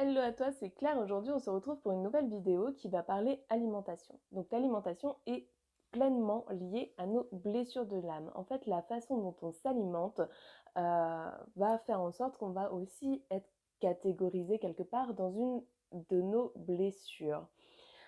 Hello à toi, c'est Claire. Aujourd'hui, on se retrouve pour une nouvelle vidéo qui va parler alimentation. Donc l'alimentation est pleinement liée à nos blessures de l'âme. En fait, la façon dont on s'alimente va faire en sorte qu'on va aussi être catégorisé quelque part dans une de nos blessures.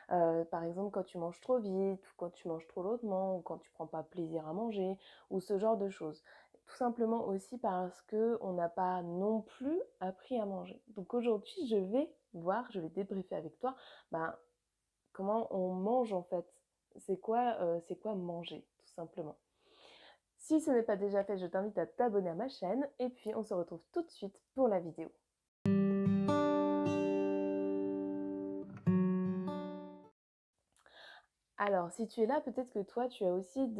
Par exemple, quand tu manges trop vite, ou quand tu manges trop lentement, ou quand tu prends pas plaisir à manger, ou ce genre de choses. Tout simplement aussi parce qu'on n'a pas non plus appris à manger. Donc aujourd'hui, je vais débriefer avec toi, ben, comment on mange en fait. C'est quoi manger, tout simplement. Si ce n'est pas déjà fait, je t'invite à t'abonner à ma chaîne, et puis on se retrouve tout de suite pour la vidéo. Alors, si tu es là, peut-être que toi, tu as aussi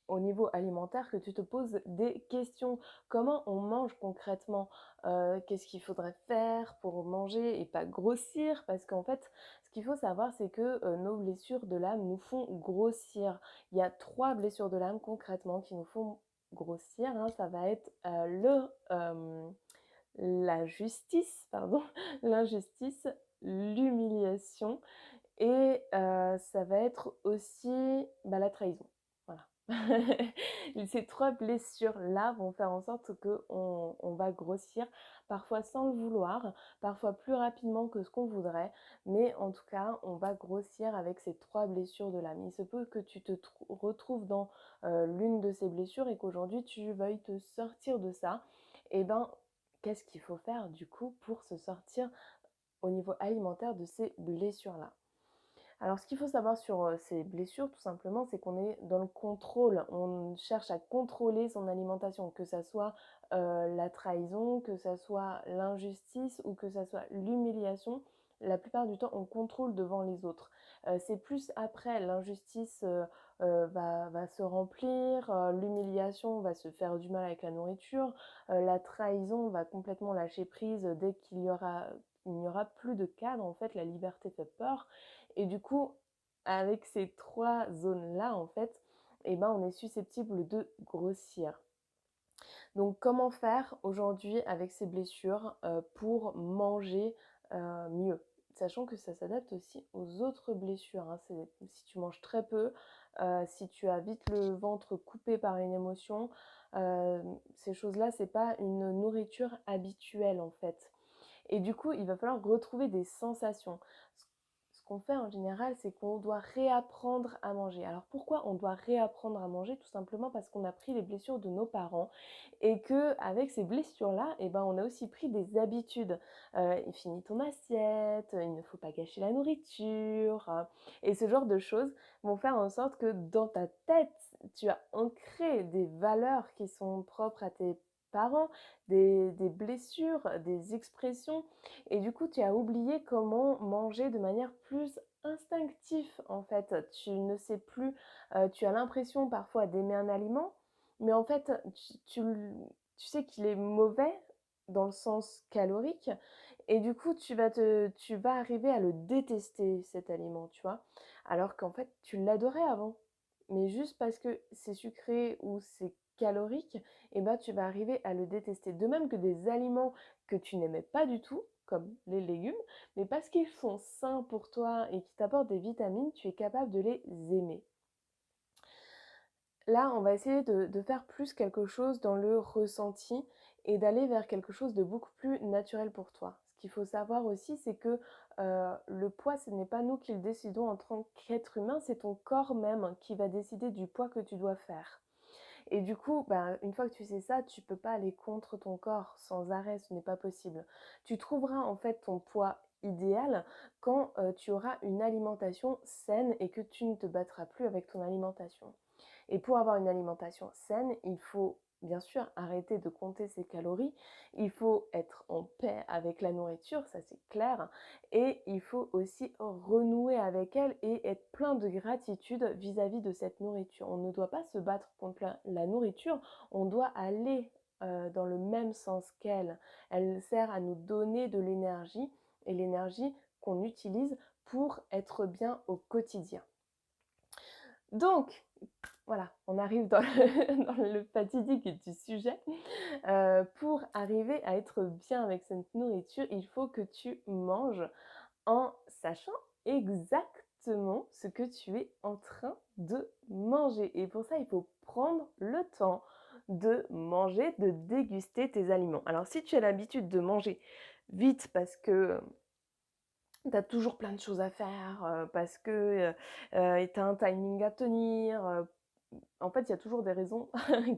au niveau alimentaire que tu te poses des questions. Comment on mange concrètement? Qu'est-ce qu'il faudrait faire pour manger et pas grossir? Parce qu'en fait, ce qu'il faut savoir, c'est que nos blessures de l'âme nous font grossir. Il y a 3 blessures de l'âme concrètement qui nous font grossir, hein. Ça va être la justice, pardon, l'injustice, l'humiliation et ça va être aussi la trahison. Voilà. Ces 3 blessures-là vont faire en sorte qu'on va grossir, parfois sans le vouloir, parfois plus rapidement que ce qu'on voudrait, mais en tout cas, on va grossir avec ces 3 blessures de l'âme. Il se peut que tu te retrouves dans l'une de ces blessures et qu'aujourd'hui, tu veuilles te sortir de ça. Et ben, qu'est-ce qu'il faut faire du coup pour se sortir au niveau alimentaire de ces blessures-là? Alors, ce qu'il faut savoir sur ces blessures, tout simplement, c'est qu'on est dans le contrôle. On cherche à contrôler son alimentation, que ça soit la trahison, que ça soit l'injustice ou que ça soit l'humiliation. La plupart du temps, on contrôle devant les autres. C'est plus après, l'injustice va se remplir, l'humiliation va se faire du mal avec la nourriture, la trahison va complètement lâcher prise dès il n'y aura plus de cadre. En fait, la liberté fait peur. Et du coup, avec ces 3 zones-là, en fait, eh ben, on est susceptible de grossir. Donc, comment faire aujourd'hui avec ces blessures pour manger mieux? Sachant que ça s'adapte aussi aux autres blessures, hein. Si tu manges très peu, si tu as vite le ventre coupé par une émotion, ces choses-là, c'est pas une nourriture habituelle en fait. Et du coup, il va falloir retrouver des sensations. Ce qu'on fait en général, c'est qu'on doit réapprendre à manger. Alors pourquoi on doit réapprendre à manger? Tout simplement parce qu'on a pris les blessures de nos parents et que avec ces blessures-là, eh ben, on a aussi pris des habitudes. Finis ton assiette, il ne faut pas gâcher la nourriture, et ce genre de choses vont faire en sorte que dans ta tête, tu as ancré des valeurs qui sont propres à tes parents, des blessures, des expressions, et du coup tu as oublié comment manger de manière plus instinctive en fait. Tu ne sais plus, tu as l'impression parfois d'aimer un aliment, mais en fait tu sais qu'il est mauvais dans le sens calorique, et du coup tu vas arriver à le détester cet aliment, tu vois, alors qu'en fait tu l'adorais avant, mais juste parce que c'est sucré ou c'est calorique, et ben tu vas arriver à le détester. De même que des aliments que tu n'aimais pas du tout, comme les légumes, mais parce qu'ils sont sains pour toi et qui t'apportent des vitamines, tu es capable de les aimer. Là, on va essayer de faire plus quelque chose dans le ressenti et d'aller vers quelque chose de beaucoup plus naturel pour toi. Ce qu'il faut savoir aussi, c'est que le poids, ce n'est pas nous qui le décidons en tant qu'être humain, c'est ton corps même qui va décider du poids que tu dois faire. Et du coup, une fois que tu sais ça, tu peux pas aller contre ton corps sans arrêt, ce n'est pas possible. Tu trouveras en fait ton poids idéal quand tu auras une alimentation saine et que tu ne te battras plus avec ton alimentation. Et pour avoir une alimentation saine, il faut bien sûr arrêter de compter ses calories, il faut être en paix avec la nourriture, ça c'est clair, et il faut aussi renouer avec elle et être plein de gratitude vis-à-vis de cette nourriture. On ne doit pas se battre contre la nourriture, on doit aller dans le même sens qu'elle. Elle sert à nous donner de l'énergie, et l'énergie qu'on utilise pour être bien au quotidien. Donc, voilà, on arrive dans dans le fatidique du sujet. Pour arriver à être bien avec cette nourriture, il faut que tu manges en sachant exactement ce que tu es en train de manger. Et pour ça, il faut prendre le temps de manger, de déguster tes aliments. Alors si tu as l'habitude de manger vite parce que tu as toujours plein de choses à faire, parce que tu as un timing à tenir, en fait, il y a toujours des raisons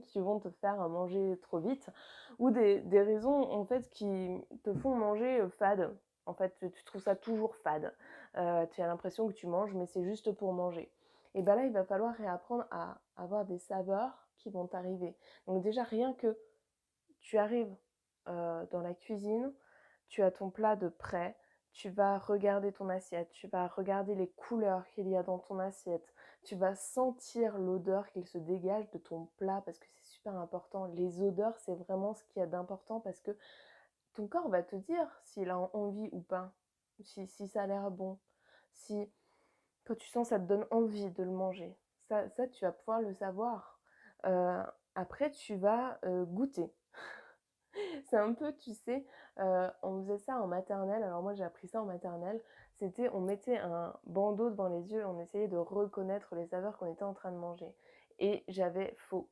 qui vont te faire manger trop vite ou des raisons en fait qui te font manger fade. En fait, tu trouves ça toujours fade. Tu as l'impression que tu manges, mais c'est juste pour manger. Et bien là, il va falloir réapprendre à avoir des saveurs qui vont t'arriver. Donc déjà, rien que tu arrives dans la cuisine, tu as ton plat de prêt, tu vas regarder ton assiette, tu vas regarder les couleurs qu'il y a dans ton assiette, tu vas sentir l'odeur qu'il se dégage de ton plat parce que c'est super important. Les odeurs, c'est vraiment ce qu'il y a d'important parce que ton corps va te dire s'il a envie ou pas, si ça a l'air bon, si quand tu sens ça te donne envie de le manger. Ça tu vas pouvoir le savoir. Euh, Après, tu vas goûter. C'est un peu, tu sais, on faisait ça en maternelle. Alors moi, j'ai appris ça en maternelle. C'était, on mettait un bandeau devant les yeux, on essayait de reconnaître les saveurs qu'on était en train de manger. Et j'avais faux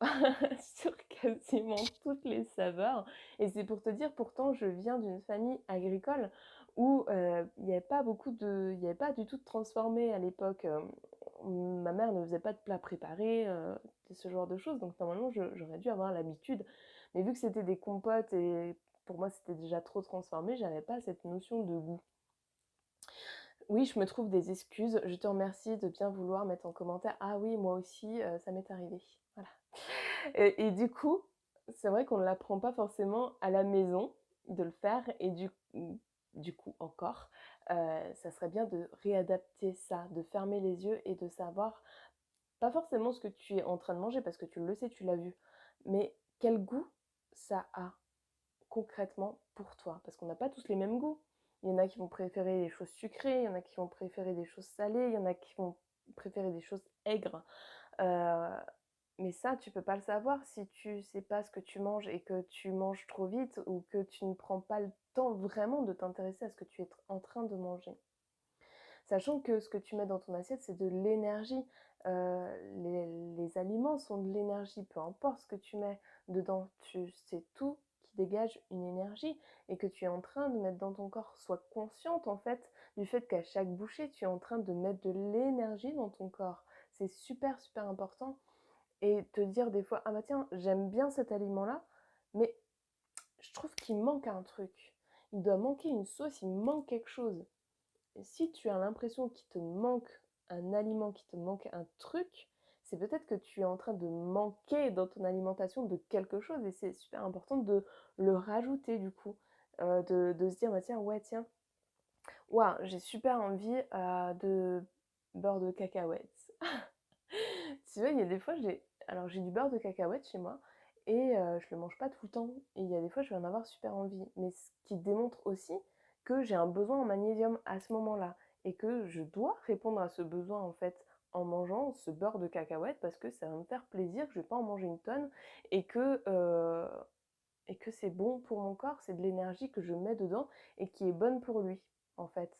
sur quasiment toutes les saveurs. Et c'est pour te dire, pourtant, je viens d'une famille agricole où il n'y avait pas il n'y avait pas du tout de transformé à l'époque. Ma mère ne faisait pas de plats préparés, ce genre de choses. Donc normalement, j'aurais dû avoir l'habitude. Mais vu que c'était des compotes et pour moi c'était déjà trop transformé, j'avais pas cette notion de goût. Oui, je me trouve des excuses. Je te remercie de bien vouloir mettre en commentaire. Ah oui, moi aussi, ça m'est arrivé. Voilà. Et du coup, c'est vrai qu'on ne l'apprend pas forcément à la maison de le faire. Et du coup encore, ça serait bien de réadapter ça, de fermer les yeux et de savoir pas forcément ce que tu es en train de manger parce que tu le sais, tu l'as vu, mais quel goût ça a concrètement pour toi? Parce qu'on n'a pas tous les mêmes goûts. Il y en a qui vont préférer les choses sucrées, il y en a qui vont préférer des choses salées, il y en a qui vont préférer des choses aigres. Euh, mais ça, tu peux pas le savoir si tu sais pas ce que tu manges et que tu manges trop vite ou que tu ne prends pas le temps vraiment de t'intéresser à ce que tu es en train de manger. Sachant que ce que tu mets dans ton assiette, c'est de l'énergie. Les aliments sont de l'énergie, peu importe ce que tu mets dedans, c'est tout qui dégage une énergie et que tu es en train de mettre dans ton corps. Sois consciente en fait du fait qu'à chaque bouchée, tu es en train de mettre de l'énergie dans ton corps. C'est super super important. Et te dire des fois, ah bah tiens, j'aime bien cet aliment-là, mais je trouve qu'il manque un truc. Il doit manquer une sauce, il manque quelque chose. Et si tu as l'impression qu'il te manque un aliment, qu'il te manque un truc, c'est peut-être que tu es en train de manquer dans ton alimentation de quelque chose et c'est super important de le rajouter du coup. De se dire, bah, tiens, ouais, tiens, ouah, j'ai super envie de beurre de cacahuètes. Tu vois, il y a des fois, j'ai du beurre de cacahuètes chez moi et je le mange pas tout le temps. Et il y a des fois, je vais en avoir super envie. Mais ce qui démontre aussi que j'ai un besoin en magnésium à ce moment-là et que je dois répondre à ce besoin en fait en mangeant ce beurre de cacahuètes parce que ça va me faire plaisir, que je vais pas en manger une tonne et que c'est bon pour mon corps, c'est de l'énergie que je mets dedans et qui est bonne pour lui en fait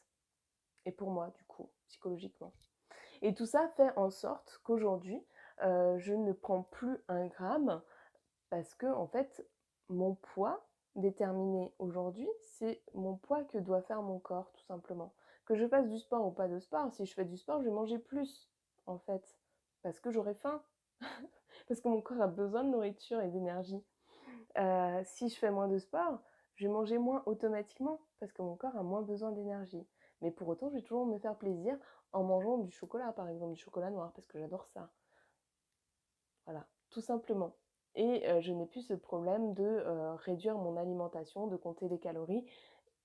et pour moi du coup psychologiquement. Et tout ça fait en sorte qu'aujourd'hui, je ne prends plus un gramme parce que, en fait, mon poids déterminé aujourd'hui, c'est mon poids que doit faire mon corps, tout simplement. Que je fasse du sport ou pas de sport, si je fais du sport, je vais manger plus, en fait, parce que j'aurai faim, parce que mon corps a besoin de nourriture et d'énergie. Si je fais moins de sport, je vais manger moins automatiquement parce que mon corps a moins besoin d'énergie. Mais pour autant, je vais toujours me faire plaisir en mangeant du chocolat, par exemple, du chocolat noir, parce que j'adore ça. Voilà, tout simplement. Et je n'ai plus ce problème de réduire mon alimentation, de compter les calories.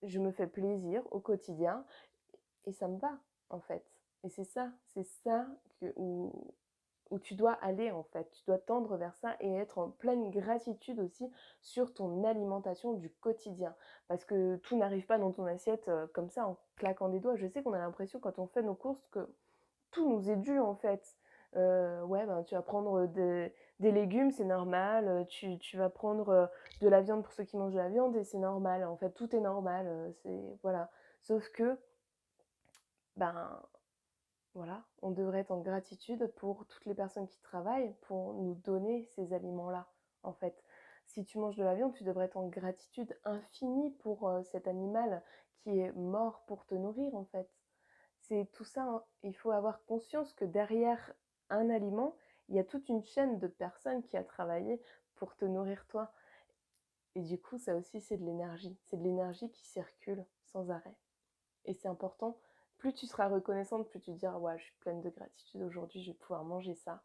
Je me fais plaisir au quotidien et ça me va, en fait. Et c'est ça où tu dois aller en fait. Tu dois tendre vers ça et être en pleine gratitude aussi sur ton alimentation du quotidien. Parce que tout n'arrive pas dans ton assiette comme ça en claquant des doigts. Je sais qu'on a l'impression quand on fait nos courses que tout nous est dû en fait. Ouais, ben, tu vas prendre des légumes, c'est normal, tu vas prendre, de la viande pour ceux qui mangent de la viande et c'est normal. En fait, tout est normal, c'est voilà. Sauf que, ben, voilà, on devrait être en gratitude pour toutes les personnes qui travaillent pour nous donner ces aliments-là, en fait. Si tu manges de la viande, tu devrais être en gratitude infinie pour, cet animal qui est mort pour te nourrir, en fait. C'est tout ça, hein. Il faut avoir conscience que derrière un aliment, il y a toute une chaîne de personnes qui a travaillé pour te nourrir toi. Et du coup, ça aussi, c'est de l'énergie. C'est de l'énergie qui circule sans arrêt. Et c'est important. Plus tu seras reconnaissante, plus tu te diras, ouais, je suis pleine de gratitude aujourd'hui, je vais pouvoir manger ça.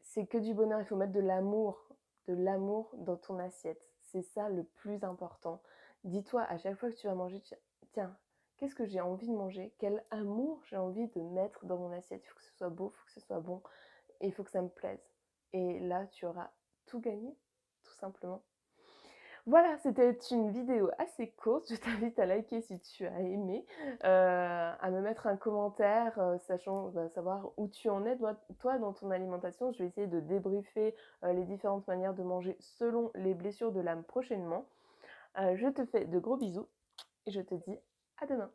C'est que du bonheur, il faut mettre de l'amour dans ton assiette. C'est ça le plus important. Dis-toi à chaque fois que tu vas manger, tiens, qu'est-ce que j'ai envie de manger? Quel amour j'ai envie de mettre dans mon assiette? Il faut que ce soit beau, il faut que ce soit bon, et il faut que ça me plaise. Et là, tu auras tout gagné, tout simplement. Voilà, c'était une vidéo assez courte. Je t'invite à liker si tu as aimé, à me mettre un commentaire, sachant, savoir où tu en es toi dans ton alimentation. Je vais essayer de débriefer les différentes manières de manger selon les blessures de l'âme prochainement. Je te fais de gros bisous et je te dis à demain.